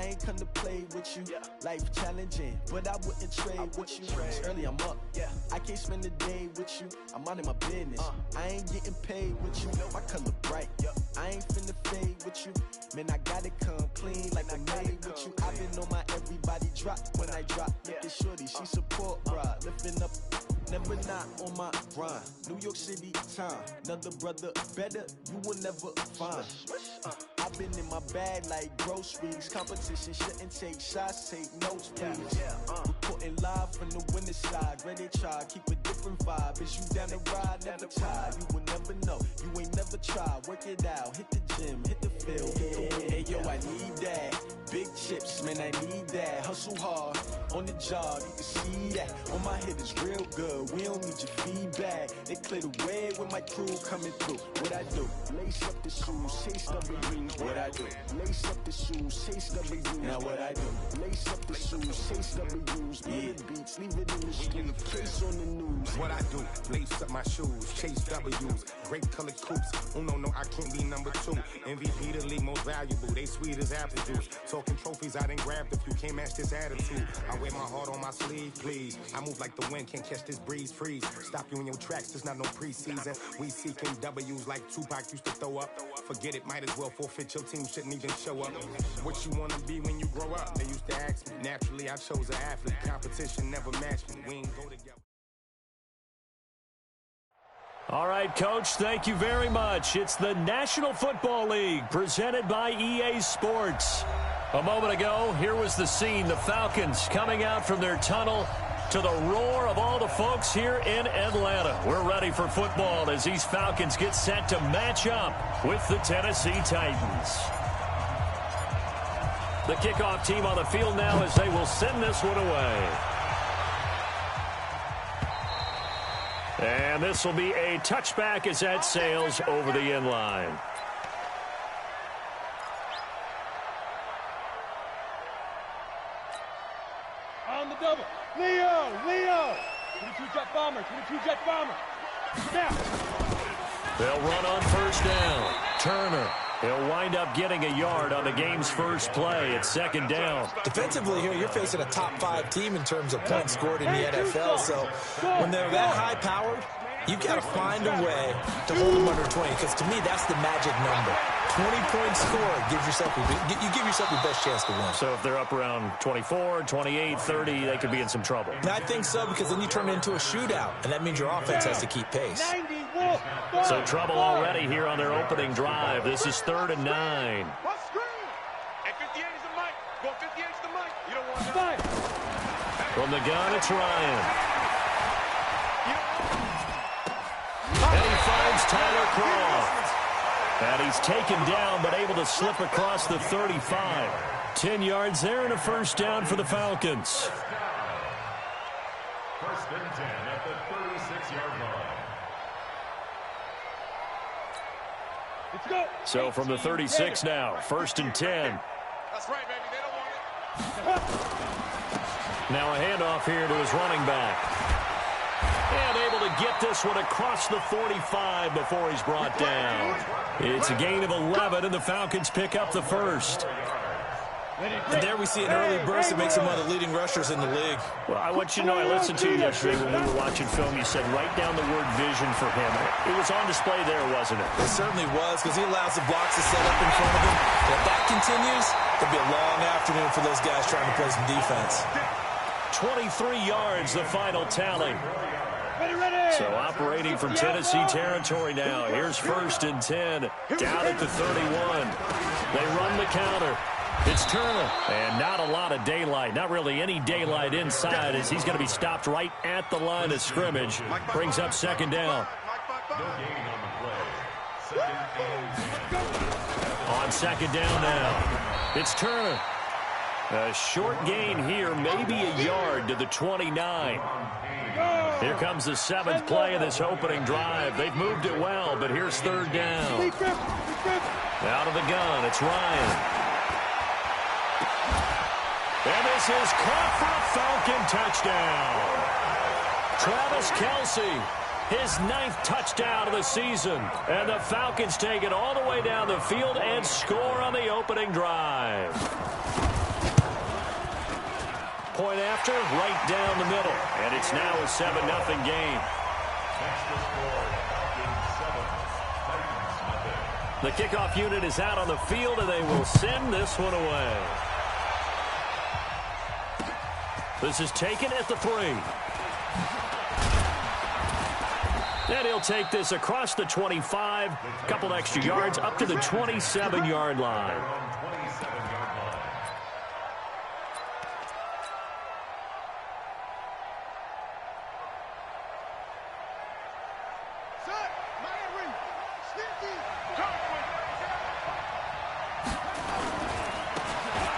I ain't come to play with you. Life challenging, but I wouldn't trade with you. It's early, I'm up. I can't spend the day with you. I'm out in my business. I ain't getting paid with you. My color bright. I ain't finna fade with you. Man, I gotta come clean like I made with you. I've been on my everybody drop when I drop. Look at shorty, she support, bruh. Lifting up, never not on my grind. New York City time, another brother better, you will never find. I've been in my bag like groceries. Competition shouldn't take shots, take notes, please. Reporting live from the winning side. Ready to try, keep a different vibe. Is you down the ride, never tired. You will never know, you ain't never tried. Work it out, hit the gym, hit the field, hit the Hey yo, I need that. Big chips, man, I need that. Hustle hard, on the job, you can see that. On my head is real good, we don't need your feedback. They clear the way when my crew coming through. What I do? Lace up the shoes, chase W's. What I do? Lace up the shoes, chase W's. Now what I do? Lace up the shoes, chase W's. Big beats, leave it in the street, case on the news. What I do? Lace up my shoes, chase W's. Great colored coops. Oh no, I can't be number 2. MVP the league most valuable. They sweet as apple juice. Talking trophies, I done grabbed a few. Can't match this attitude. I wear my heart on my sleeve, please. I move like the wind, can't catch this breeze. Freeze. Stop you in your tracks. There's not no preseason. We seeking W's like Tupac used to throw up. Forget it, might as well forfeit. Your team shouldn't even show up. What you wanna be when you grow up? They used to ask me. Naturally, I chose an athlete. Competition never matched me. We ain't go together. All right, Coach, thank you very much. It's the National Football League presented by EA Sports. A moment ago, here was the scene. The Falcons coming out from their tunnel to the roar of all the folks here in Atlanta. We're ready for football as these Falcons get set to match up with the Tennessee Titans. The kickoff team on the field now as they will send this one away. And this will be a touchback as that sails over the end line. On the double. Leo. 22-jet bomber. 22-jet bomber. Now. They'll run on first down. Turner. He'll wind up getting a yard on the game's first play. It's second down. Defensively here, you're facing a top 5 team in terms of points scored in the NFL. So when they're that high-powered, you got to find a way to hold them under 20. Because to me, that's the magic number. 20-point score. You give yourself your best chance to win. So if they're up around 24, 28, 30, they could be in some trouble. I think so, because then you turn it into a shootout, and that means your offense has to keep pace. So trouble already here on their opening drive. This is 3rd and 9. From the gun, it's Ryan. And he finds Tyler Croft. And he's taken down, but able to slip across the 35. 10 yards there and a first down for the Falcons. First and 10 at the 36-yard line. Let's go. So from the 36 now, 1st and 10. That's right, baby. They don't want it. Now a handoff here to his running back. And able to get this one across the 45 before he's brought down. It's a gain of 11, and the Falcons pick up the first. And there we see an early burst that makes him one of the leading rushers in the league. Well, I want you to know, I listened to you yesterday when we were watching film. You said write down the word vision for him. It was on display there, wasn't it? It certainly was, because he allows the blocks to set up in front of him. And if that continues, it'll be a long afternoon for those guys trying to play some defense. 23 yards, the final tally. So operating from Tennessee territory now. Here's 1st and 10, down at the 31. They run the counter. It's Turner, and not a lot of daylight, not really any daylight inside as he's going to be stopped right at the line of scrimmage. Brings up 2nd down. On 2nd down now, it's Turner. A short gain here, maybe a yard to the 29. Here comes the 7th play of this opening drive. They've moved it well, but here's 3rd down. Out of the gun, it's Ryan. And this is caught for a Falcon touchdown. Travis Kelce, his 9th touchdown of the season. And the Falcons take it all the way down the field and score on the opening drive. point after, right down the middle. And it's now a 7-0 game. The kickoff unit is out on the field, and they will send this one away. This is taken at the 3. And he'll take this across the 25, a couple extra yards up to the 27-yard line.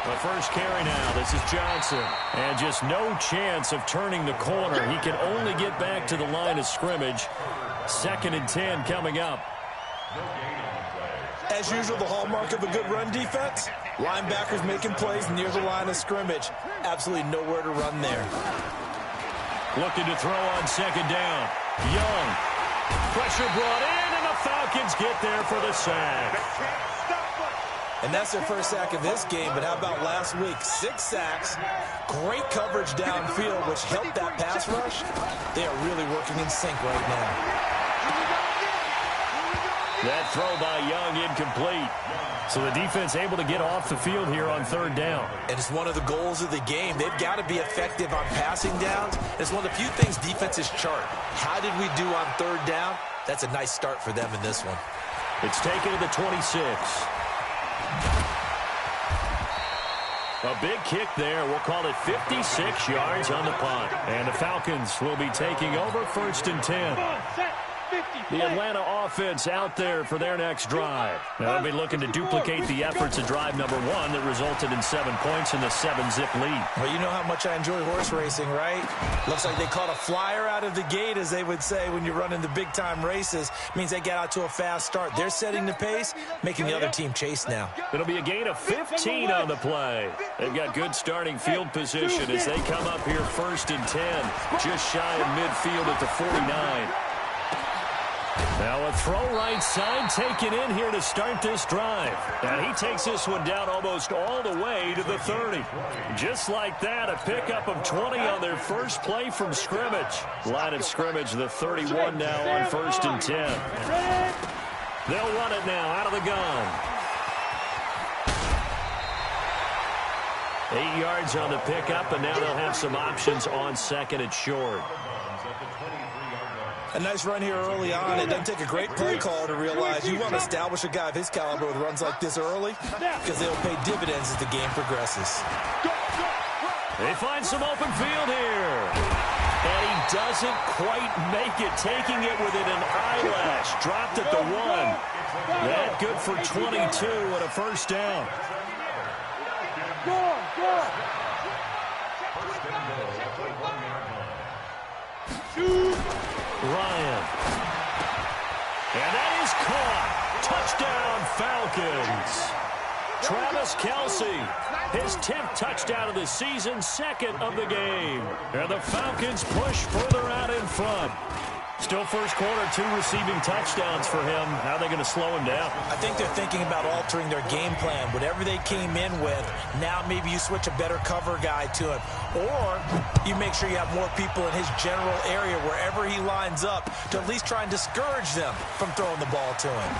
The first carry now. This is Johnson. And just no chance of turning the corner. He can only get back to the line of scrimmage. 2nd and 10 coming up. As usual, the hallmark of a good run defense, linebackers making plays near the line of scrimmage. Absolutely nowhere to run there. Looking to throw on 2nd down. Young. Pressure brought in, and the Falcons get there for the sack. And that's their first sack of this game, but how about last week? 6 sacks, great coverage downfield, which helped that pass rush. They are really working in sync right now. That throw by Young incomplete. So the defense able to get off the field here on 3rd down. And it's one of the goals of the game. They've got to be effective on passing downs. It's one of the few things defenses chart. How did we do on 3rd down? That's a nice start for them in this one. It's taken to the 26. A big kick there. We'll call it 56 yards on the punt. And the Falcons will be taking over 1st and 10. The Atlanta offense out there for their next drive. Now they'll be looking to duplicate the efforts of drive number 1 that resulted in 7 points in the 7-zip lead. Well, you know how much I enjoy horse racing, right? Looks like they caught a flyer out of the gate, as they would say when you're running the big-time races. Means they get out to a fast start. They're setting the pace, making the other team chase now. It'll be a gain of 15 on the play. They've got good starting field position as they come up here 1st and 10, just shy of midfield at the 49. Now a throw right side taken in here to start this drive. And he takes this one down almost all the way to the 30. Just like that, a pickup of 20 on their first play from scrimmage. Line of scrimmage, the 31 now on 1st and 10. They'll run it now out of the gun. 8 yards on the pickup, and now they'll have some options on 2nd and short. A nice run here early on. It doesn't take a great play call to realize you want to establish a guy of his caliber with runs like this early, because they'll pay dividends as the game progresses. They find some open field here. And he doesn't quite make it, taking it within an eyelash. Dropped at the 1. That good for 22 and a 1st down. Ryan. And that is caught. Touchdown, Falcons. Travis Kelce, his 10th touchdown of the season, 2nd of the game. And the Falcons push further out in front. Still first quarter, 2 receiving touchdowns for him. How are they going to slow him down? I think they're thinking about altering their game plan. Whatever they came in with, now maybe you switch a better cover guy to him. Or you make sure you have more people in his general area wherever he lines up to at least try and discourage them from throwing the ball to him.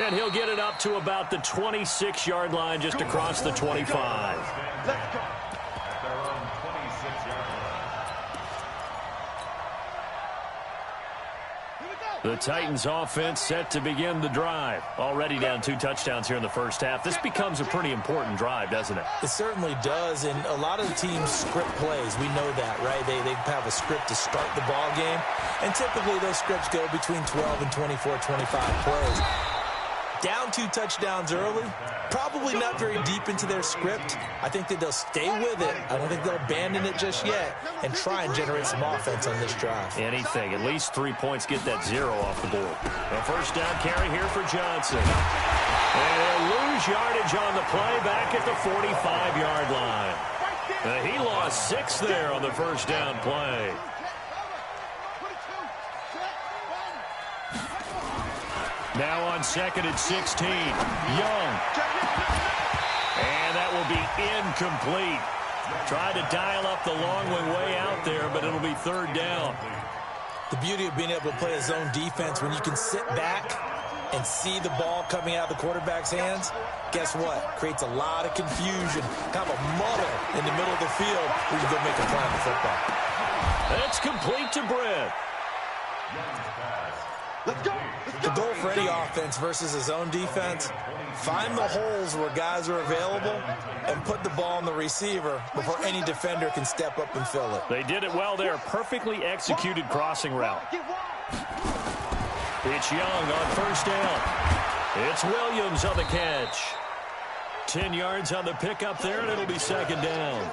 And he'll get it up to about the 26-yard line, just across the 25. Let's go. At their own 26-yard line. The Titans offense set to begin the drive. Already down 2 touchdowns here in the first half. This becomes a pretty important drive, doesn't it? It certainly does, and a lot of the teams script plays. We know that, right? They have a script to start the ball game, and typically those scripts go between 12 and 24, 25 plays. Down 2 touchdowns early, probably not very deep into their script. I think that they'll stay with it. I don't think they'll abandon it just yet and try and generate some offense on this drive. Anything. At least 3 points, get that 0 off the board. A first down carry here for Johnson. And he'll lose yardage on the play back at the 45-yard line. He lost 6 there on the first down play. Now on 2nd and 16, Young. And that will be incomplete. Tried to dial up the long way out there, but it'll be third down. The beauty of being able to play a zone defense when you can sit back and see the ball coming out of the quarterback's hands, guess what? Creates a lot of confusion, kind of a muddle in the middle of the field where you go make a play on the football. It's complete to Britt. Let's go. The goal for any offense versus a zone defense, find the holes where guys are available and put the ball on the receiver before any defender can step up and fill it. They did it well there. Perfectly executed crossing route. It's Young on first down. It's Williams on the catch. 10 yards on the pickup there, and it'll be second down.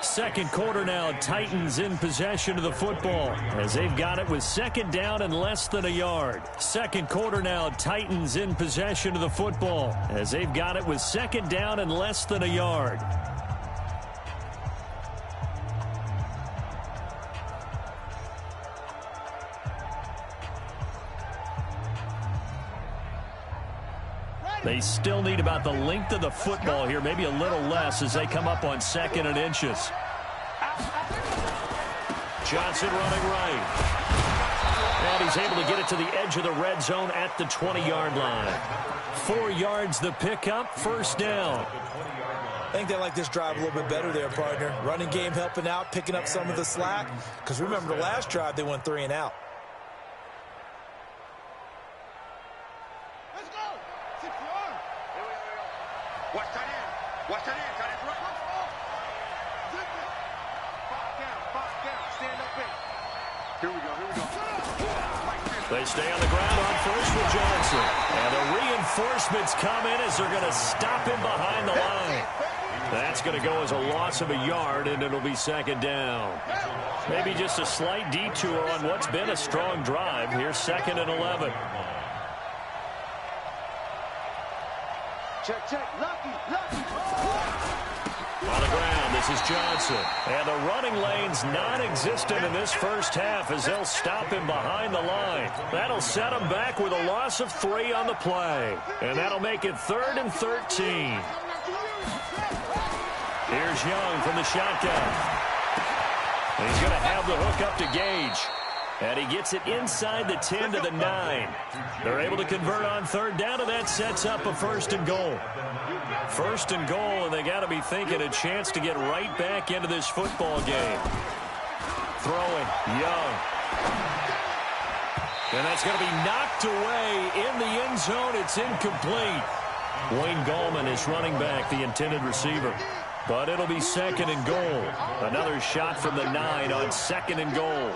Second quarter now, Titans in possession of the football as they've got it with second down and less than a yard. Second quarter now, Titans in possession of the football as they've got it with second down and less than a yard. They still need about the length of the football here, maybe a little less as they come up on second and inches. Johnson running right. And he's able to get it to the edge of the red zone at the 20-yard line. 4 yards the pickup, first down. I think they like this drive a little bit better there, partner. Running game helping out, picking up some of the slack. Because remember, the last drive they went 3 and out. Watch that in. Watch that in. Got it right. Five down. Stand up in. Here we go. They stay on the ground on first with Johnson. And the reinforcements come in as they're going to stop him behind the line. That's going to go as a loss of a yard, and it'll be second down. Maybe just a slight detour on what's been a strong drive. Here's second and 11. Check. Lucky. On the ground, this is Johnson. And the running lane's non-existent in this first half as they'll stop him behind the line. That'll set him back with a loss of 3 on the play. And that'll make it 3rd and 13. Here's Young from the shotgun. And he's going to have the hook up to Gage. And he gets it inside the 10 to the 9. They're able to convert on third down, and that sets up a first and goal. First and goal, and they got to be thinking a chance to get right back into this football game. Throwing, Young. And that's going to be knocked away in the end zone. It's incomplete. Wayne Gallman is running back, the intended receiver. But it'll be second and goal. Another shot from the 9 on second and goal.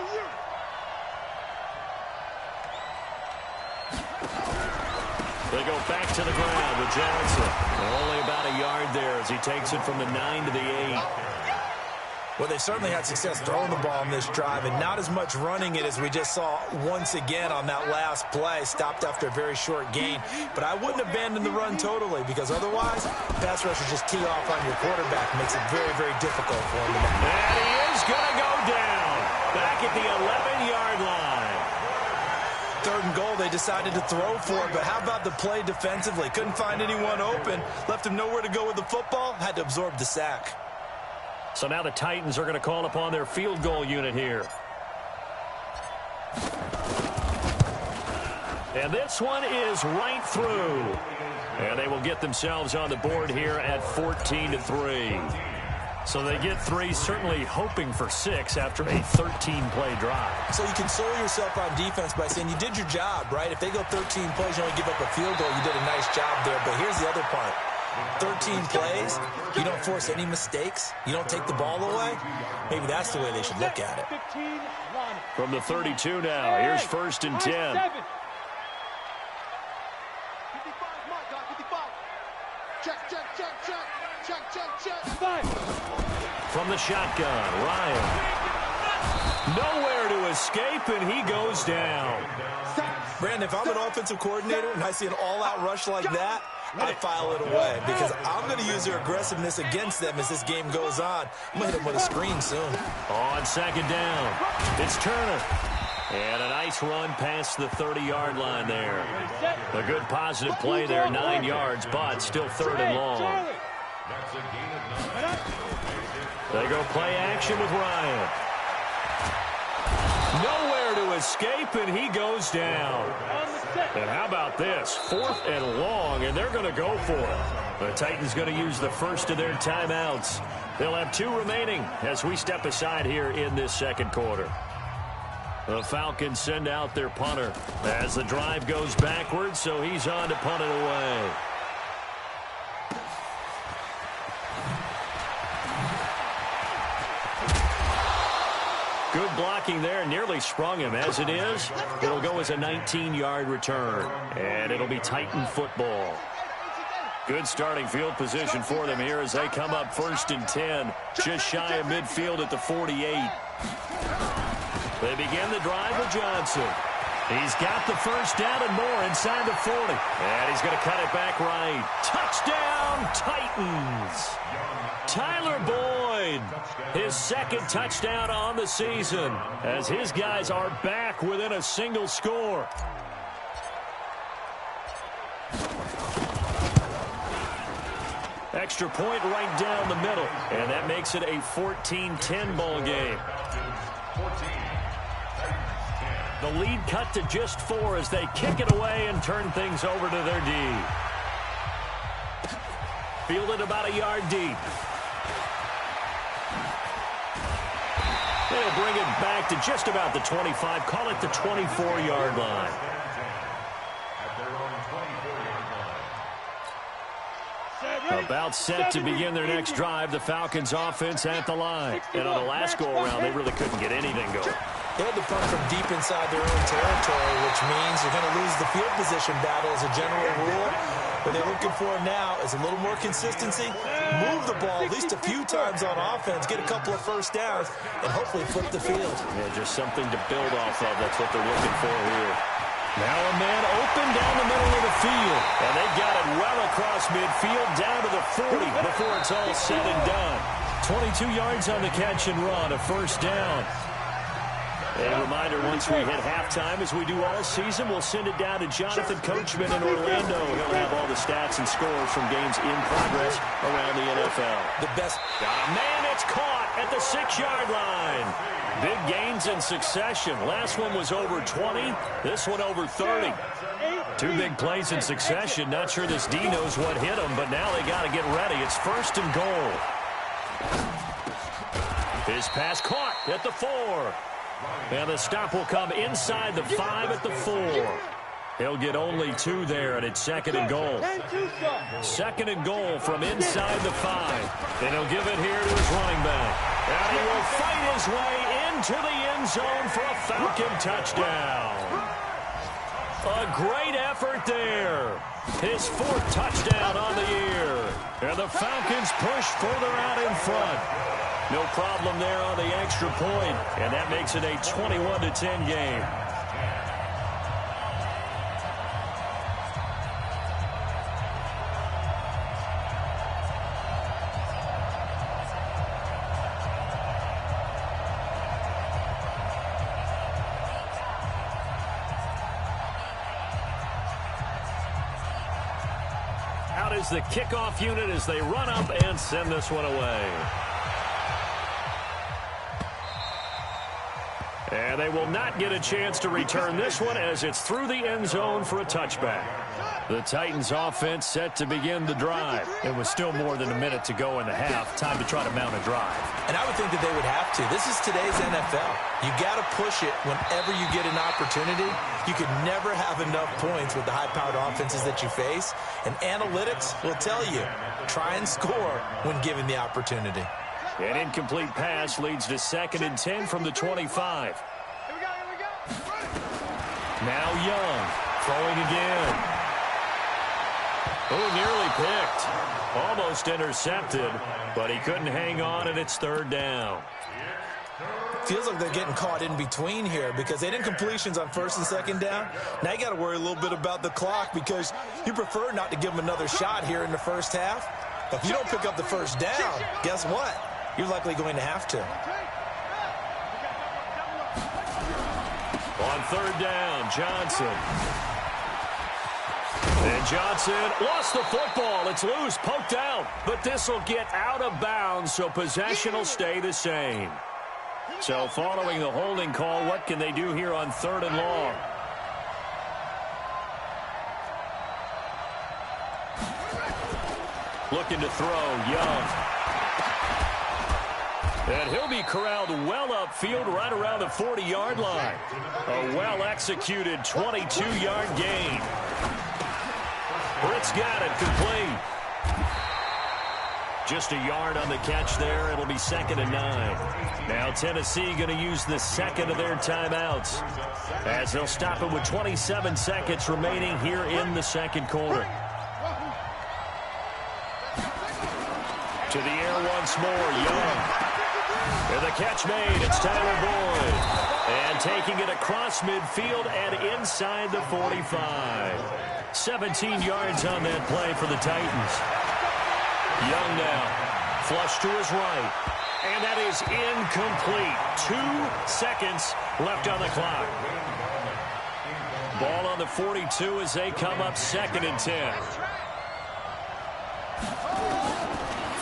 They go back to the ground with Johnson. And only about a yard there as he takes it from the 9 to the 8. Well, they certainly had success throwing the ball in this drive and not as much running it as we just saw once again on that last play. Stopped after a very short gain. But I wouldn't abandon the run totally because otherwise, pass rushers just tee off on your quarterback. Makes it very, very difficult for him. And he is going to go down back at the 11-yard line. 3rd and goal, they decided to throw for it, but how about the play defensively? Couldn't find anyone open, left him nowhere to go with the football, had to absorb the sack. So now the Titans are going to call upon their field goal unit here. And this one is right through. And they will get themselves on the board here at 14-3. So they get 3, certainly hoping for 6 after a 13-play drive. So you console yourself on defense by saying you did your job, right? If they go 13 plays, you only give up a field goal, you did a nice job there. But here's the other part. 13 plays, you don't force any mistakes, you don't take the ball away. Maybe that's the way they should look at it. From the 32 now, here's first and 10. 55, Check. From the shotgun, Ryan. Nowhere to escape, and he goes down. Brandon, if I'm an offensive coordinator and I see an all-out rush like that, I file it away because I'm going to use their aggressiveness against them as this game goes on. I'm going to hit them with a screen soon. On second down, it's Turner. And a nice run past the 30-yard line there. A good positive play there, 9 yards, but still third and long. They go play action with Ryan. Nowhere to escape, and he goes down. And how about this? 4th and long, and they're going to go for it. The Titans going to use the first of their timeouts. They'll have 2 remaining as we step aside here in this second quarter. The Falcons send out their punter as the drive goes backwards, so he's on to punt it away. Good blocking there, nearly sprung him. As it is, it'll go as a 19-yard return, and it'll be Titan football. Good starting field position for them here as they come up 1st and 10, just shy of midfield at the 48. They begin the drive with Johnson. He's got the first down and more inside the 40. And he's going to cut it back right. Touchdown, Titans. Tyler Boyd, his 2nd touchdown on the season as his guys are back within a single score. Extra point right down the middle, and that makes it a 14-10 ball game. The lead cut to just 4 as they kick it away and turn things over to their D. Fielded about a yard deep. They'll bring it back to just about the 25, call it the 24-yard line. About set to begin their next drive, the Falcons offense at the line. And on the last go-around, they really couldn't get anything going. They had to punt from deep inside their own territory, which means they're going to lose the field position battle as a general rule. What they're looking for now is a little more consistency, move the ball at least a few times on offense, get a couple of first downs, and hopefully flip the field. Yeah, just something to build off of. That's what they're looking for here. Now a man open down the middle of the field, and they got it well across midfield down to the 40 before it's all said and done. 22 yards on the catch and run, a first down. A reminder, once we hit halftime, as we do all season, we'll send it down to Jonathan Coachman in Orlando. He'll have all the stats and scores from games in progress around the NFL. The best. Got a man, it's caught at the 6-yard line. Big gains in succession. Last one was over 20. This one over 30. 2 big plays in succession. Not sure this D knows what hit him, but now they got to get ready. It's 1st and goal. His pass caught at the 4. And the stop will come inside the 5 at the 4. He'll get only 2 there, and it's 2nd and goal. 2nd and goal from inside the 5. And he'll give it here to his running back. And he will fight his way into the end zone for a Falcon touchdown. A great effort there. His 4th touchdown on the year. And the Falcons push further out in front. No problem there on the extra point, and that makes it a 21-10 game. Out is the kickoff unit as they run up and send this one away. And they will not get a chance to return this one as it's through the end zone for a touchback. The Titans offense set to begin the drive. It was still more than a minute to go in the half. Time to try to mount a drive. And I would think that they would have to. This is today's NFL. You got to push it whenever you get an opportunity. You could never have enough points with the high-powered offenses that you face. And analytics will tell you, try and score when given the opportunity. An incomplete pass leads to 2nd and 10 from the 25. Now Young, throwing again. Oh, nearly picked. Almost intercepted, but he couldn't hang on, and it's 3rd down. Feels like they're getting caught in between here because they didn't completions on 1st and 2nd down. Now you got to worry a little bit about the clock because you prefer not to give them another shot here in the first half. If you don't pick up the first down, guess what? You're likely going to have to. third down. Johnson. And Johnson lost the football. It's loose, poked out. But this will get out of bounds, so possession will stay the same. So following the holding call, what can they do here on 3rd and long? Looking to throw, Young. And he'll be corralled well upfield right around the 40-yard line. A well-executed 22-yard gain. Britt's got it, complete. Just a yard on the catch there. It'll be 2nd and 9. Now Tennessee going to use the second of their timeouts, as they'll stop it with 27 seconds remaining here in the second quarter. To the air once more, Young. And the catch made. It's Tyler Boyd. And taking it across midfield and inside the 45. 17 yards on that play for the Titans. Young now. Flush to his right. And that is incomplete. 2 seconds left on the clock. Ball on the 42 as they come up 2nd and 10.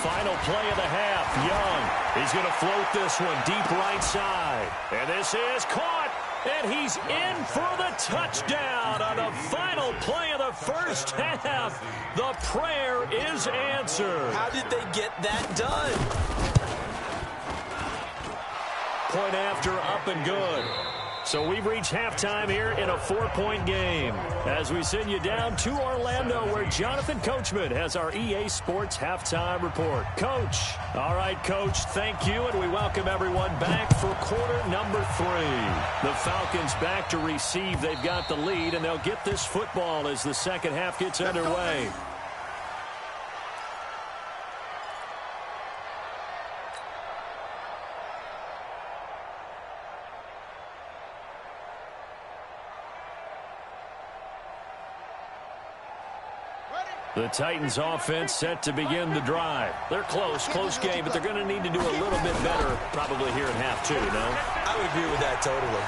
Final play of the half. Young. He's going to float this one deep right side. And this is caught. And he's in for the touchdown on the final play of the first half. The prayer is answered. How did they get that done? Point after, up and good. So we've reached halftime here in a 4-point game as we send you down to Orlando, where Jonathan Coachman has our EA Sports halftime report. Coach. All right, Coach, thank you, and we welcome everyone back for quarter number 3. The Falcons back to receive. They've got the lead, and they'll get this football as the second half gets underway. The Titans offense set to begin the drive. They're close game, but they're going to need to do a little bit better probably here in half 2, no? I would agree with that totally.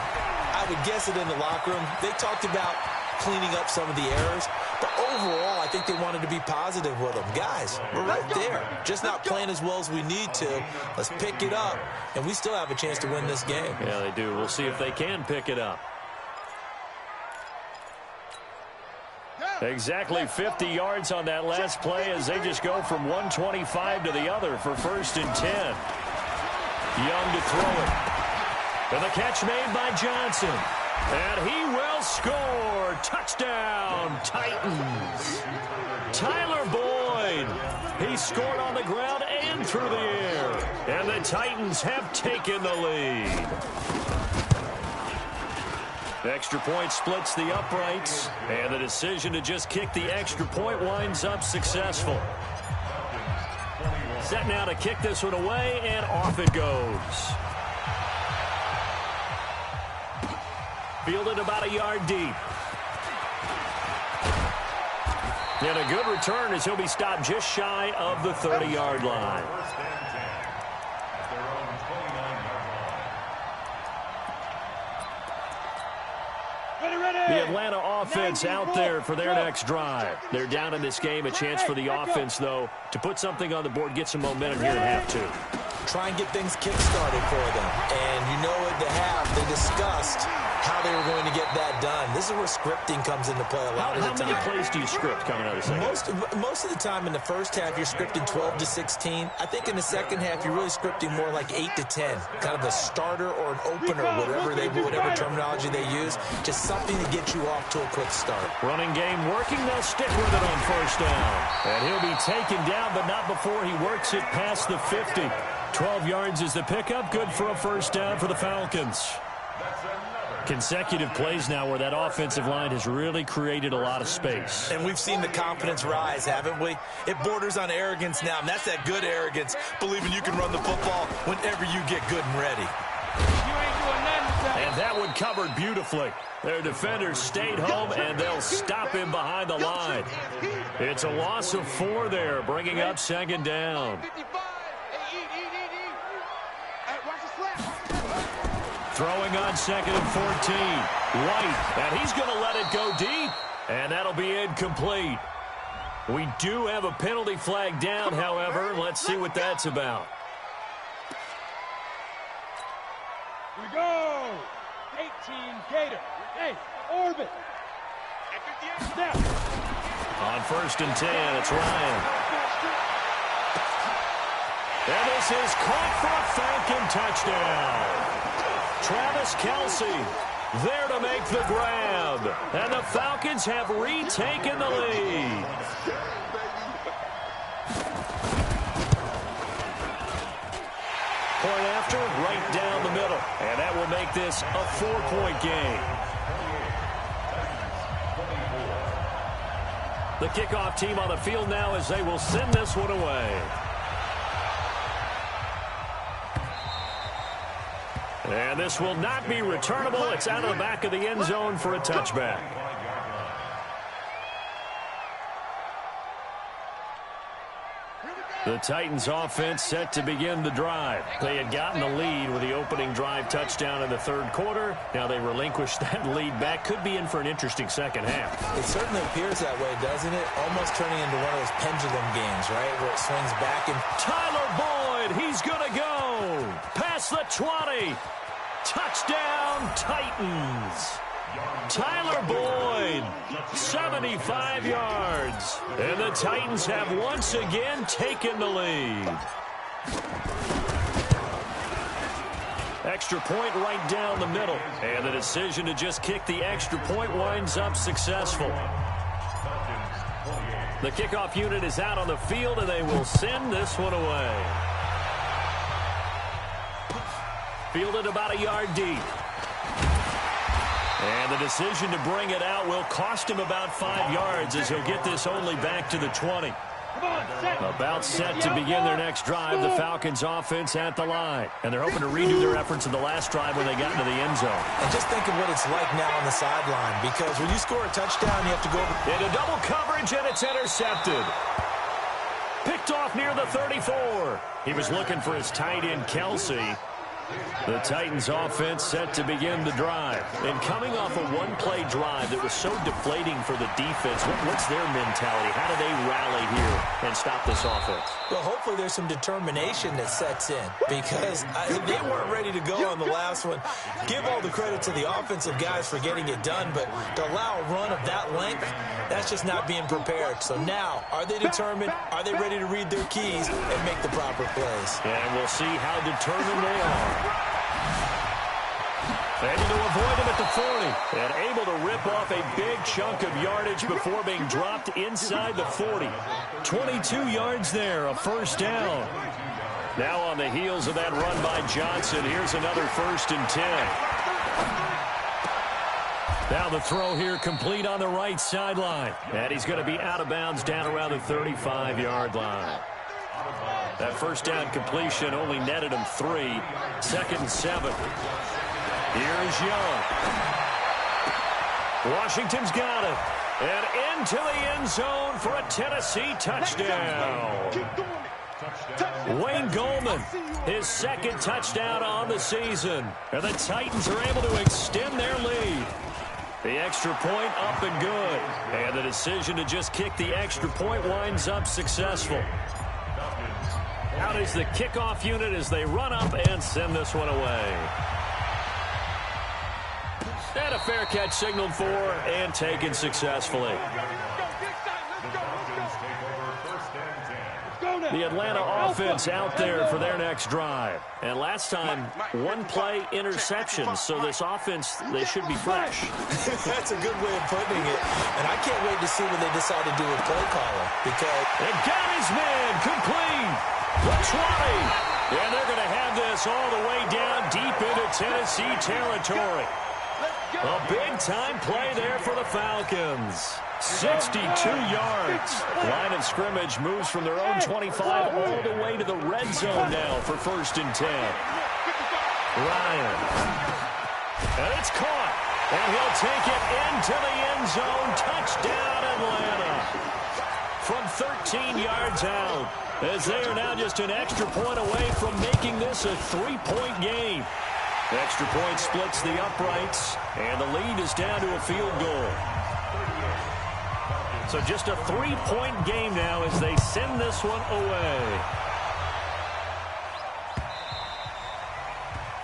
I would guess it in the locker room. They talked about cleaning up some of the errors, but overall I think they wanted to be positive with them. Guys, we're right there. Just not playing as well as we need to. Let's pick it up, and we still have a chance to win this game. Yeah, they do. We'll see if they can pick it up. Exactly 50 yards on that last play as they just go from 125 to the other for 1st and 10. Young to throw it. And the catch made by Johnson. And he will score. Touchdown, Titans. Tyler Boyd. He scored on the ground and through the air. And the Titans have taken the lead. Extra point splits the uprights, and the decision to just kick the extra point winds up successful. Set now to kick this one away, and off it goes. Fielded about a yard deep. And a good return as he'll be stopped just shy of the 30-yard line. The Atlanta offense out there for their next drive. They're down in this game. A chance for the offense, though, to put something on the board, get some momentum here in half 2. Try and get things kick-started for them. And you know at the half, they discussed how they were going to get that done. This is where scripting comes into play a lot of the time. How many plays do you script coming out of the second? Most of the time in the first half, you're scripting 12 to 16. I think in the second half, you're really scripting more like 8 to 10. Kind of a starter or an opener, whatever terminology they use. Just something to get you off to a quick start. Running game working. They'll stick with it on 1st down. And he'll be taken down, but not before he works it past the 50. 12 yards is the pickup. Good for a 1st down for the Falcons. Consecutive plays now where that offensive line has really created a lot of space. And we've seen the confidence rise, haven't we? It borders on arrogance now, and that's that good arrogance, believing you can run the football whenever you get good and ready. And that one covered beautifully. Their defenders stayed home, and they'll stop him behind the line. It's a loss of 4 there, bringing up 2nd down. Throwing on 2nd and 14. White, and he's going to let it go deep, and that'll be incomplete. We do have a penalty flag down, however. Let's see what that's about. We go! 18 Gator. Hey, orbit. Step. On 1st and 10, it's Ryan. And this is caught for a Falcon touchdown. Travis Kelce there to make the grab. And the Falcons have retaken the lead. Point after, right down the middle. And that will make this a 4-point game. The kickoff team on the field now as they will send this one away. And this will not be returnable. It's out of the back of the end zone for a touchback. The Titans offense set to begin the drive. They had gotten the lead with the opening drive touchdown in the 3rd quarter. Now they relinquished that lead back. Could be in for an interesting second half. It certainly appears that way, doesn't it? Almost turning into one of those pendulum games, right? Where it swings back and... Tyler Boyd, he's going to go. Past the 20. Touchdown, Titans. Tyler Boyd, 75 yards. And the Titans have once again taken the lead. Extra point right down the middle. And the decision to just kick the extra point winds up successful. The kickoff unit is out on the field, and they will send this one away. Fielded about a yard deep. And the decision to bring it out will cost him about 5 yards as he'll get this only back to the 20. About set to begin their next drive, the Falcons offense at the line. And they're hoping to redo their efforts in the last drive when they got into the end zone. And just think of what it's like now on the sideline, because when you score a touchdown, you have to go into double coverage, and it's intercepted. Picked off near the 34. He was looking for his tight end, Kelce. The Titans offense set to begin the drive. And coming off a one-play drive that was so deflating for the defense, what's their mentality? How do they rally here and stop this offense? Well, hopefully there's some determination that sets in, because they weren't ready to go on the last one. Give all the credit to the offensive guys for getting it done, but to allow a run of that length, that's just not being prepared. So now, are they determined? Are they ready to read their keys and make the proper plays? And we'll see how determined they are. Able to avoid him at the 40 and able to rip off a big chunk of yardage before being dropped inside the 40. 22 yards there, a first down. Now on the heels of that run by Johnson, here's another 1st and 10. Now the throw here complete on the right sideline. And he's going to be out of bounds down around the 35-yard line. That first down completion only netted him 3. 2nd and 7. Here is Young. Washington's got it. And into the end zone for a Tennessee touchdown. Wayne Goldman, his 2nd touchdown on the season. And the Titans are able to extend their lead. The extra point up and good. And the decision to just kick the extra point winds up successful. Out is the kickoff unit as they run up and send this one away. And a fair catch signaled for and taken successfully. The Atlanta offense out there for their next drive. And last time, one-play interception. So this offense, they should be fresh. That's a good way of putting it. And I can't wait to see what they decide to do with play caller. Because they got his man complete. The 20. And they're going to have this all the way down deep into Tennessee territory. A big-time play there for the Falcons. 62 yards. Line of scrimmage moves from their own 25 all the way to the red zone now for 1st and 10. Ryan. And it's caught. And he'll take it into the end zone. Touchdown, Atlanta. From 13 yards out. As they are now just an extra point away from making this a 3-point game. Extra point splits the uprights, and the lead is down to a field goal. So just a 3-point game now as they send this one away.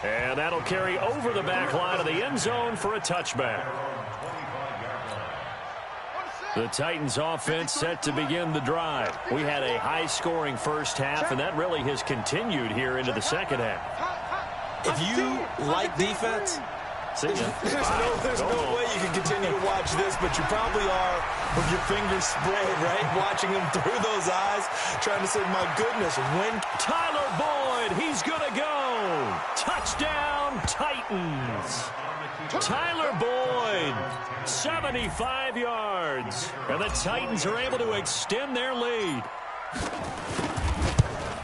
And that'll carry over the back line of the end zone for a touchback. The Titans offense set to begin the drive. We had a high-scoring first half, and that really has continued here into the second half. If you like defense, there's no way you can continue to watch this, but you probably are with your fingers sprayed, right? Watching them through those eyes, trying to say, my goodness, when... Tyler Boyd, he's going to go. Touchdown, Titans. Tyler Boyd, 75 yards. And the Titans are able to extend their lead.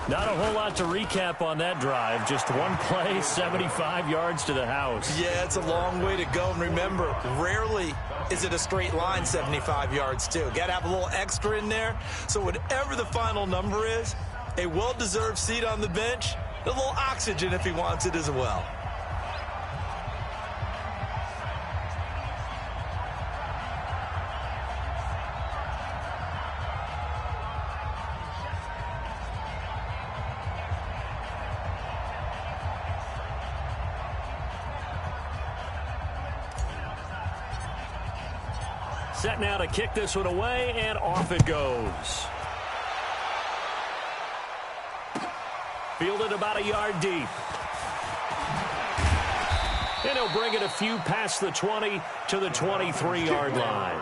Not a whole lot to recap on that drive. Just one play, 75 yards to the house. Yeah, it's a long way to go. And remember, rarely is it a straight line 75 yards, too. Got to have a little extra in there. So whatever the final number is, a well-deserved seat on the bench, a little oxygen if he wants it as well. Set now to kick this one away, and off it goes. Fielded about a yard deep. And he'll bring it a few past the 20 to the 23-yard line.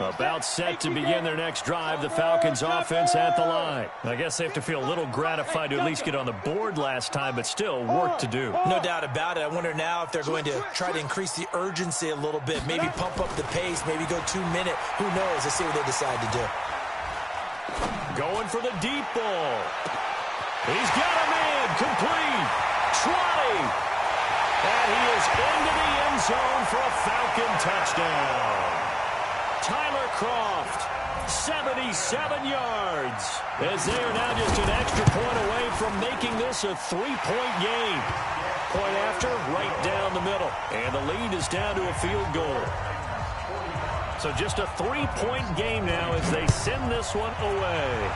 About set to begin their next drive, the Falcons offense at the line. I guess they have to feel a little gratified to at least get on the board last time, but still work to do. No doubt about it. I wonder now if they're going to try to increase the urgency a little bit, maybe pump up the pace, maybe go 2-minute. Who knows? Let's see what they decide to do. Going for the deep ball. He's got a man, complete. 20. And he is into the end zone for a Falcon touchdown. Tyler Croft, 77 yards, as they are now just an extra point away from making this a 3-point game. Point after, right down the middle. And the lead is down to a field goal. So just a 3-point game now as they send this one away.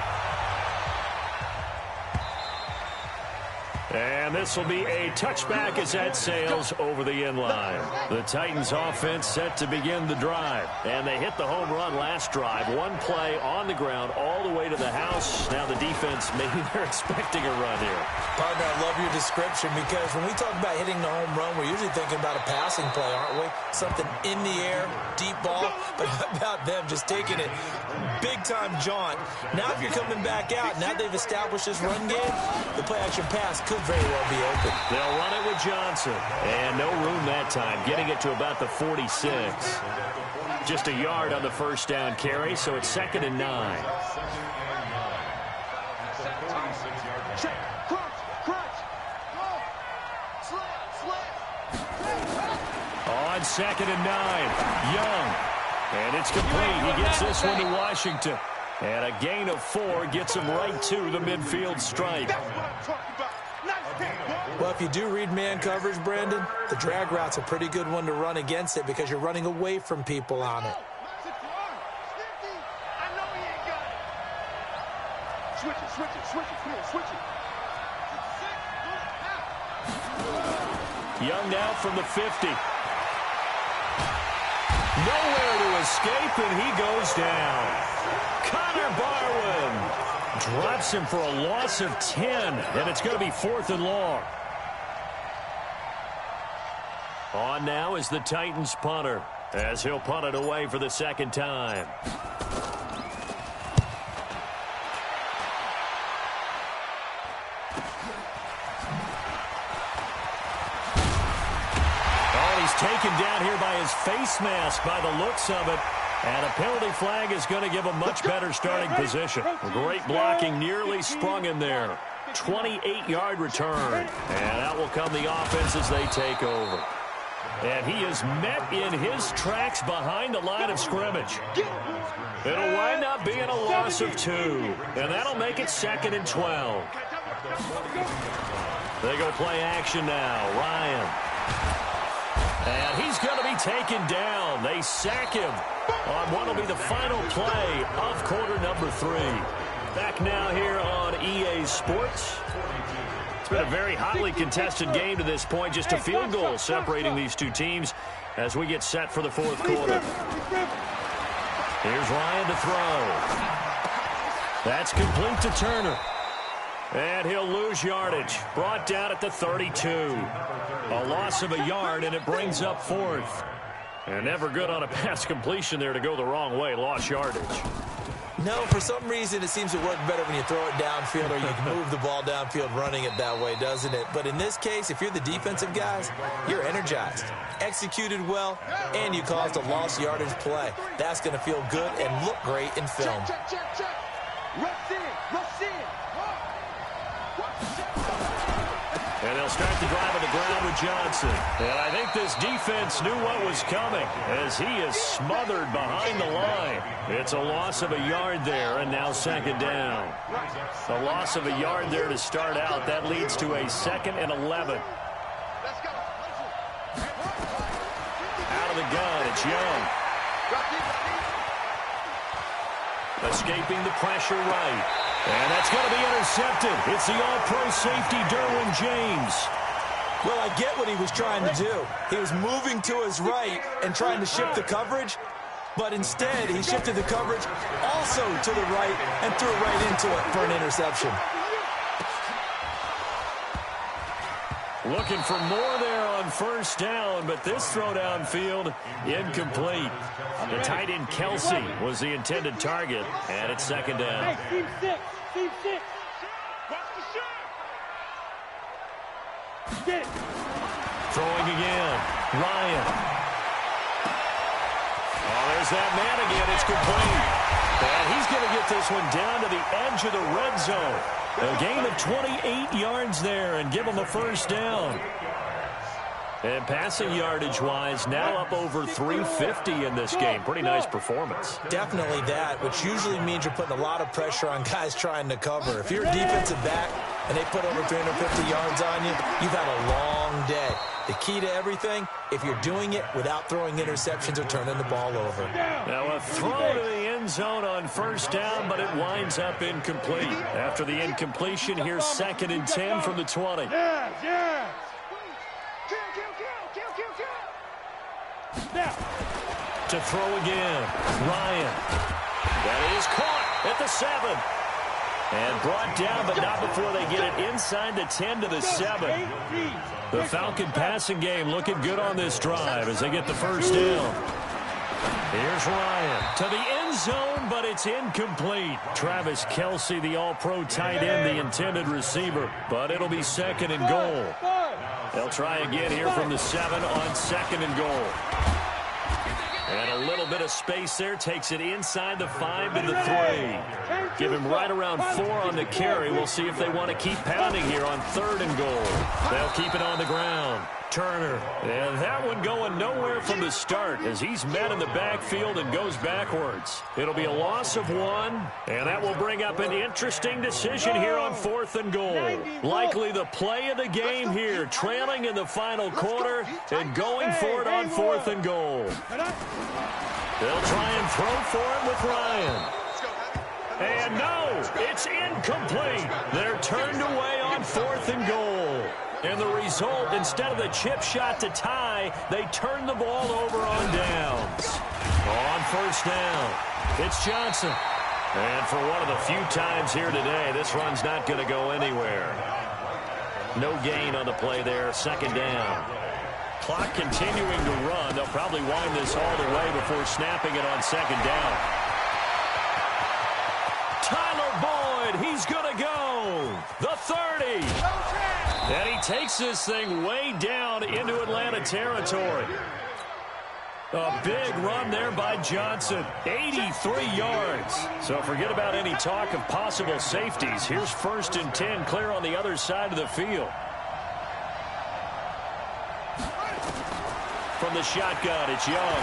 And this will be a touchback as that sails over the end line. The Titans offense set to begin the drive. And they hit the home run last drive. One play on the ground all the way to the house. Now the defense, maybe they're expecting a run here. Partner, I love your description because when we talk about hitting the home run, we're usually thinking about a passing play, aren't we? Something in the air, deep ball. But how about them just taking it big-time jaunt? Now if you're coming back out, now they've established this run game, the play-action pass could very well be open. They'll run it with Johnson. And no room that time, getting it to about the 46. Just a yard on the first down carry, so it's 2nd and 9. On 2nd and 9, Young. And it's complete. He gets this one to Washington. And a gain of 4 gets him right to the midfield stripe. Well, if you do read man coverage, Brandon, the drag route's a pretty good one to run against it because you're running away from people on it. Young now from the 50. Nowhere to escape, and he goes down. Connor Barwin drops him for a loss of 10, and it's going to be 4th and long. On now is the Titans punter, as he'll punt it away for the 2nd time. Oh, he's taken down here by his face mask by the looks of it. And a penalty flag is going to give a much better starting position. Great blocking, nearly sprung in there. 28-yard return. And out will come the offense as they take over. And he is met in his tracks behind the line of scrimmage. It'll wind up being a loss of 2. And that'll make it 2nd and 12. They go play action now. Ryan. And he's going to be taken down. They sack him on what will be the final play of quarter number 3. Back now here on EA Sports. It's been a very hotly contested game to this point. Just a field goal separating these two teams as we get set for the 4th quarter. Here's Ryan to throw. That's complete to Turner. And he'll lose yardage. Brought down at the 32. A loss of a yard, and it brings up 4th. And never good on a pass completion there to go the wrong way. Lost yardage. No, for some reason it seems to work better when you throw it downfield or you can move the ball downfield running it that way, doesn't it? But in this case, if you're the defensive guys, you're energized, executed well, and you caused a lost yardage play. That's going to feel good and look great in film. Check. Rush in. And they'll start the drive on the ground with Johnson. And I think this defense knew what was coming as he is smothered behind the line. It's a loss of a yard there, and now 2nd down. A loss of a yard there to start out. That leads to a 2nd and 11. Out of the gun, it's Young. Escaping the pressure right. And that's going to be intercepted. It's the all-pro safety, Derwin James. Well, I get what he was trying to do. He was moving to his right and trying to shift the coverage, but instead he shifted the coverage also to the right and threw right into it for an interception. Looking for more there on 1st down, but this throw downfield incomplete. The tight end Kelsey was the intended target, and it's 2nd down. Hey, team 6. Get it. Throwing again. Ryan. Oh, there's that man again. It's complete. And he's going to get this one down to the edge of the red zone. A gain of 28 yards there and give him a 1st down. And passing yardage-wise, now up over 350 in this game. Pretty nice performance. Definitely that, which usually means you're putting a lot of pressure on guys trying to cover. If you're a defensive back and they put over 350 yards on you, you've had a long day. The key to everything, if you're doing it without throwing interceptions or turning the ball over. Now a throw to the end zone on 1st down, but it winds up incomplete. After the incompletion, here's 2nd and 10 from the 20. Yeah. Now. To throw again, Ryan. That is caught at the 7. And brought down, but not before they get it inside the 10 to the 7. The Falcon passing game looking good on this drive as they get the 1st down. Here's Ryan to the end zone, but it's incomplete. Travis Kelsey, the all-pro tight end, the intended receiver, but it'll be 2nd and goal. They'll try again here from the 7 on 2nd and goal. And a little bit of space there, takes it inside the 5 to the 3. Give him right around 4 on the carry. We'll see if they want to keep pounding here on 3rd and goal. They'll keep it on the ground. Turner, and that one going nowhere from the start as he's met in the backfield and goes backwards. It'll be a loss of 1, and that will bring up an interesting decision here on 4th and goal. Likely the play of the game here, trailing in the final quarter and going for it on 4th and goal. They'll try and throw for it with Ryan. And no, it's incomplete. They're turned away on 4th and goal. And the result, instead of the chip shot to tie, they turn the ball over on downs. On 1st down, it's Johnson. And for one of the few times here today, this run's not going to go anywhere. No gain on the play there, 2nd down. Clock continuing to run. They'll probably wind this all the way before snapping it on 2nd down. Tyler Boyd, he's going to go. The 30. And he takes this thing way down into Atlanta territory. A big run there by Johnson. 83 yards. So forget about any talk of possible safeties. Here's 1st and 10 clear on the other side of the field. From the shotgun, it's Young.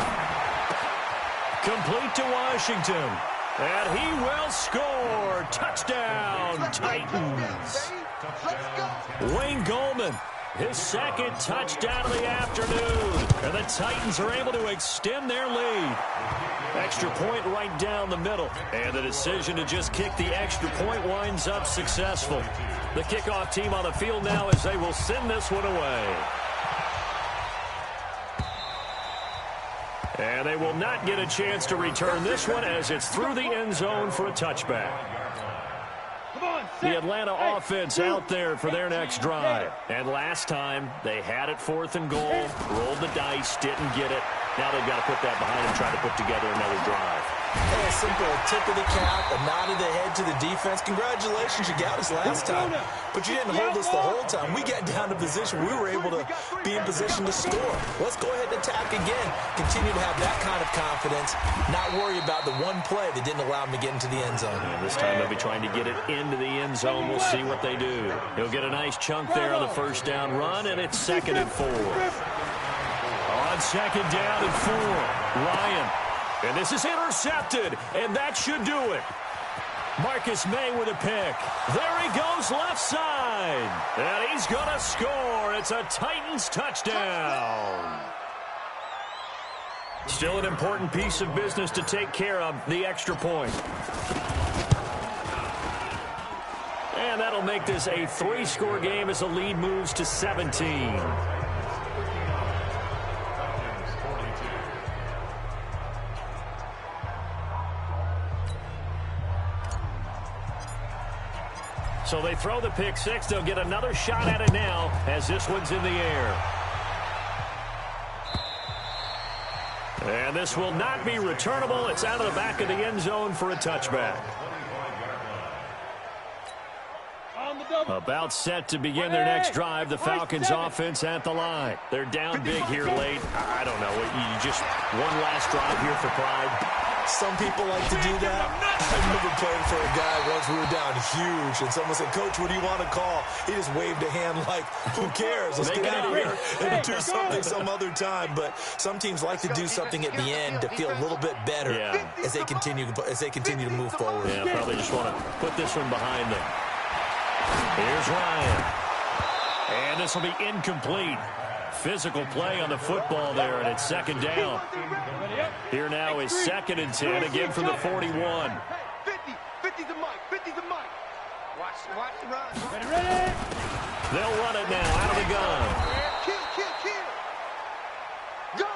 Complete to Washington. And he will score. Touchdown, Titans. Wayne Goldman, his second touchdown of the afternoon. And the Titans are able to extend their lead. Extra point right down the middle. And the decision to just kick the extra point winds up successful. The kickoff team on the field now as they will send this one away. And they will not get a chance to return this one as it's through the end zone for a touchback. The Atlanta offense out there for their next drive. And last time, they had it 4th and goal, rolled the dice, didn't get it. Now they've got to put that behind them, try to put together another drive. Hey, a simple tip of the cap, a nod of the head to the defense. Congratulations, you got us last time. But you didn't hold us the whole time. We got down to position. We were able to be in position to score. Let's go ahead and attack again. Continue to have that kind of confidence. Not worry about the one play that didn't allow them to get into the end zone. And this time they'll be trying to get it into the end zone. We'll see what they do. He'll get a nice chunk there on the first down run, and it's 2nd and 4. On 2nd down and 4, Ryan. And this is intercepted, and that should do it. Marcus May with a pick. There he goes left side. And he's going to score. It's a Titans touchdown. Still an important piece of business to take care of, the extra point. And that'll make this a 3-score game as the lead moves to 17. So they throw the pick six. They'll get another shot at it now as this one's in the air. And this will not be returnable. It's out of the back of the end zone for a touchback. About set to begin their next drive. The Falcons offense at the line. They're down big here late. I don't know. You just one last drive here for pride. Some people like to do that. I remember playing for a guy once. We were down huge, and someone said, "Coach, what do you want to call?" He just waved a hand like, "Who cares? Let's get out of here and do something some other time." But some teams like to do something at the end to feel a little bit better as they continue to move forward. Yeah, probably just want to put this one behind them. Here's Ryan. And this will be incomplete. Physical play on the football there, and it's 2nd down. Here now is 2nd and 10, again from the 41. 50's the mic, 50's the mic. Watch the run. Ready? They'll run it now out of the gun. Kill. Go.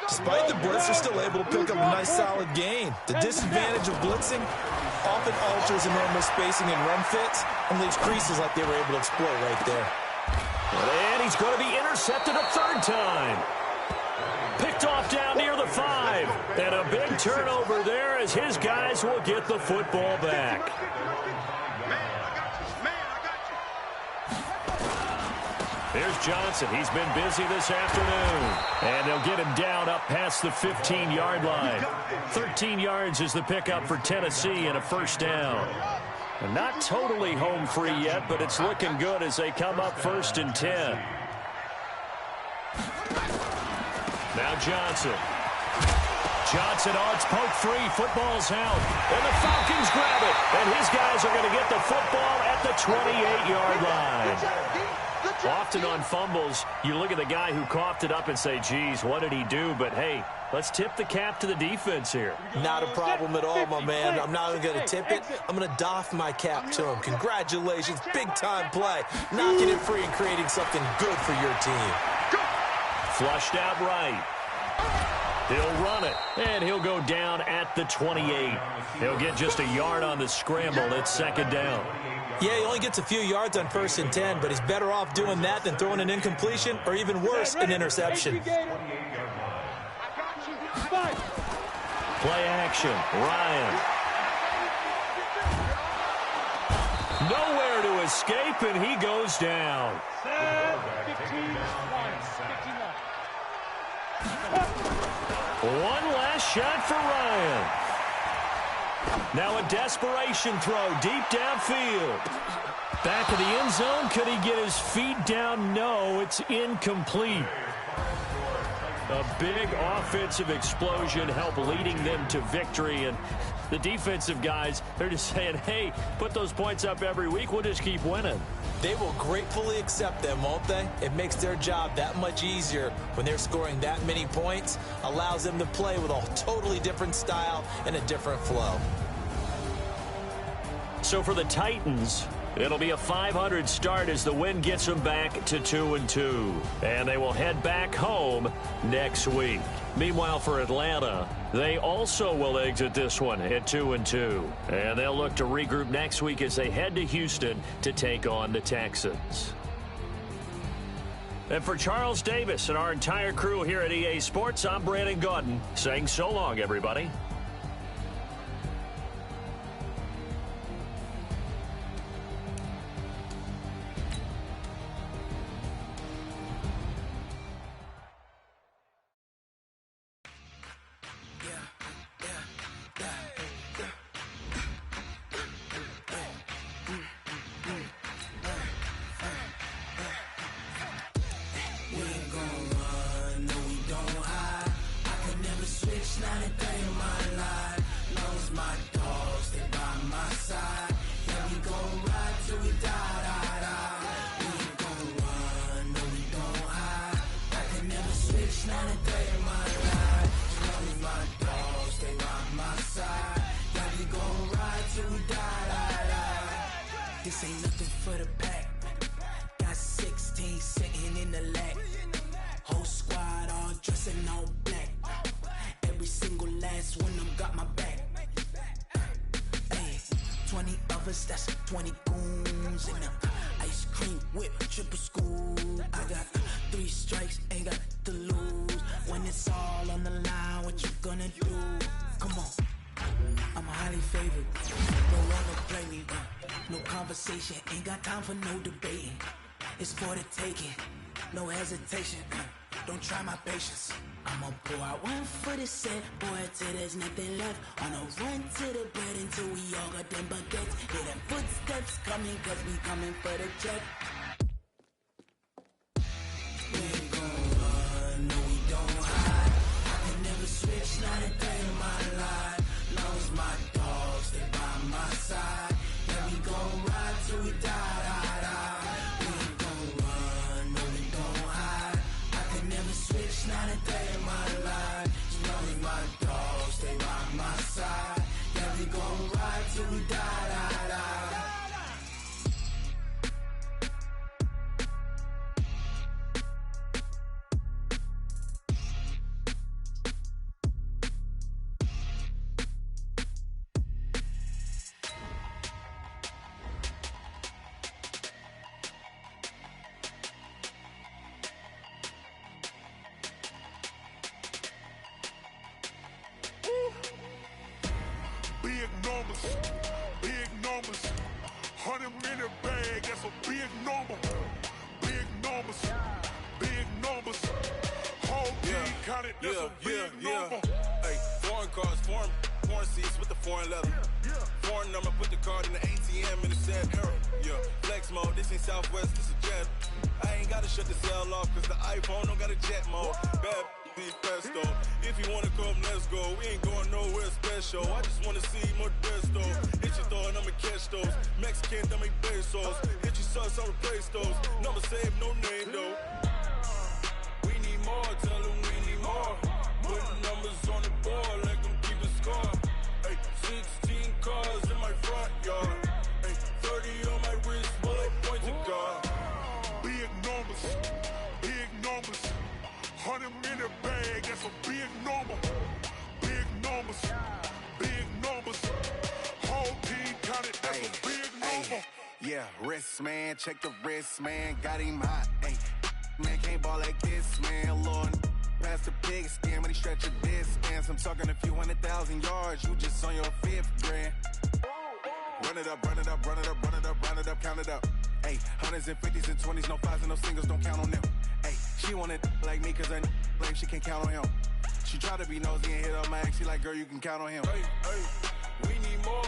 Despite the blitz, they're still able to pick up a nice solid gain. The disadvantage of blitzing often alters the normal spacing and run fits and leaves creases like they were able to exploit right there. And he's going to be intercepted a 3rd time. Picked off down near the 5. And a big turnover there as his guys will get the football back. Here's Johnson. He's been busy this afternoon. And they'll get him down up past the 15-yard line. 13 yards is the pickup for Tennessee and a 1st down. And not totally home free yet, but it's looking good as they come up 1st and 10. Now Johnson. It's poke 3. Football's out. And the Falcons grab it. And his guys are going to get the football at the 28-yard line. Often on fumbles, you look at the guy who coughed it up and say, geez, what did he do? But, hey, let's tip the cap to the defense here. Not a problem at all, my man. I'm not even going to tip it. I'm going to doff my cap to him. Congratulations. Big-time play. Knocking it free and creating something good for your team. Flushed out right. He'll run it, and he'll go down at the 28. He'll get just a yard on the scramble. It's 2nd down. Yeah, he only gets a few yards on 1st and 10, but he's better off doing that than throwing an incompletion or even worse, an interception. Play action. Ryan. Nowhere to escape, and he goes down. 15 One last shot for Ryan. Now a desperation throw deep downfield. Back of the end zone. Could he get his feet down? No, it's incomplete. A big offensive explosion helped leading them to victory. And the defensive guys, they're just saying, hey, put those points up every week. We'll just keep winning. They will gratefully accept them, won't they? It makes their job that much easier when they're scoring that many points. Allows them to play with a totally different style and a different flow. So for the Titans, it'll be a 500 start as the win gets them back to 2-2. And they will head back home next week. Meanwhile, for Atlanta, they also will exit this one at 2-2. And they'll look to regroup next week as they head to Houston to take on the Texans. And for Charles Davis and our entire crew here at EA Sports, I'm Brandon Gaudin saying so long, everybody. This ain't nothing for the pack. Got 16 sitting in the lag. Whole squad all dressing all black. Every single last one of them got my back. Hey, 20 of us, that's 20 goons in them. Ice cream whip, triple school. I got 3 strikes, ain't got to lose. When it's all on the line, what you gonna do? Come on. I'm highly favored. No one to play me. No conversation. Ain't got time for no debating. It's for the taking. No hesitation. Don't try my patience. I'ma pour out one for the set, boy, till there's nothing left. On a run to the bread until we all got them baguettes. Hear them footsteps coming, cause we coming for the check. We ain't gon' run, no we don't hide. I can never switch, not a day in my life. Long as my dogs stay by my side. Yeah, we gon' ride till we die. We ain't gon' run, no we don't hide. I can never switch, not a day in my life. As long as my dogs stay by my side. Yeah, we gon' ride till we die. Big numbers, 100-minute bag, that's a big number. Big numbers, whole team counted, that's a big number. Hey, foreign cars, foreign seats with the foreign leather. Foreign number, put the card in the ATM in the sad era. Yeah, flex mode, this ain't Southwest, this a jet. I ain't gotta shut the cell off, cause the iPhone don't got a jet mode. Bad pesto. If you wanna come, let's go. We ain't going nowhere special. I just wanna see more Desto. Hit your thought, I'ma catch those. Mexican, I make pesos. Hit your sauce, I'll replace those. Number save, no name though. We need more, tell them we need more. Putting numbers on the board, like them keep a score. Hey, 16 cars in my front yard. Hey, 30 on my wrist, bullet points a guard. Big numbers, 100-minute bag, that's a big number. Big numbers, whole team counted, that's a big number. Yeah, wrist man, check the wrist man, got him hot. Ay, man can't ball like this, man. Lord, past the pig skin when he stretch a distance. I'm talking a few 100,000 yards, you just on your 5th grand. Run it up, count it up. Ay, 100s and 50s and 20s, no 5s and no singles, don't count on them. Ay, she want it like me, cause her blame, she can't count on him. She try to be nosy and hit up my ex, she like, girl, you can count on him. Hey, we need more.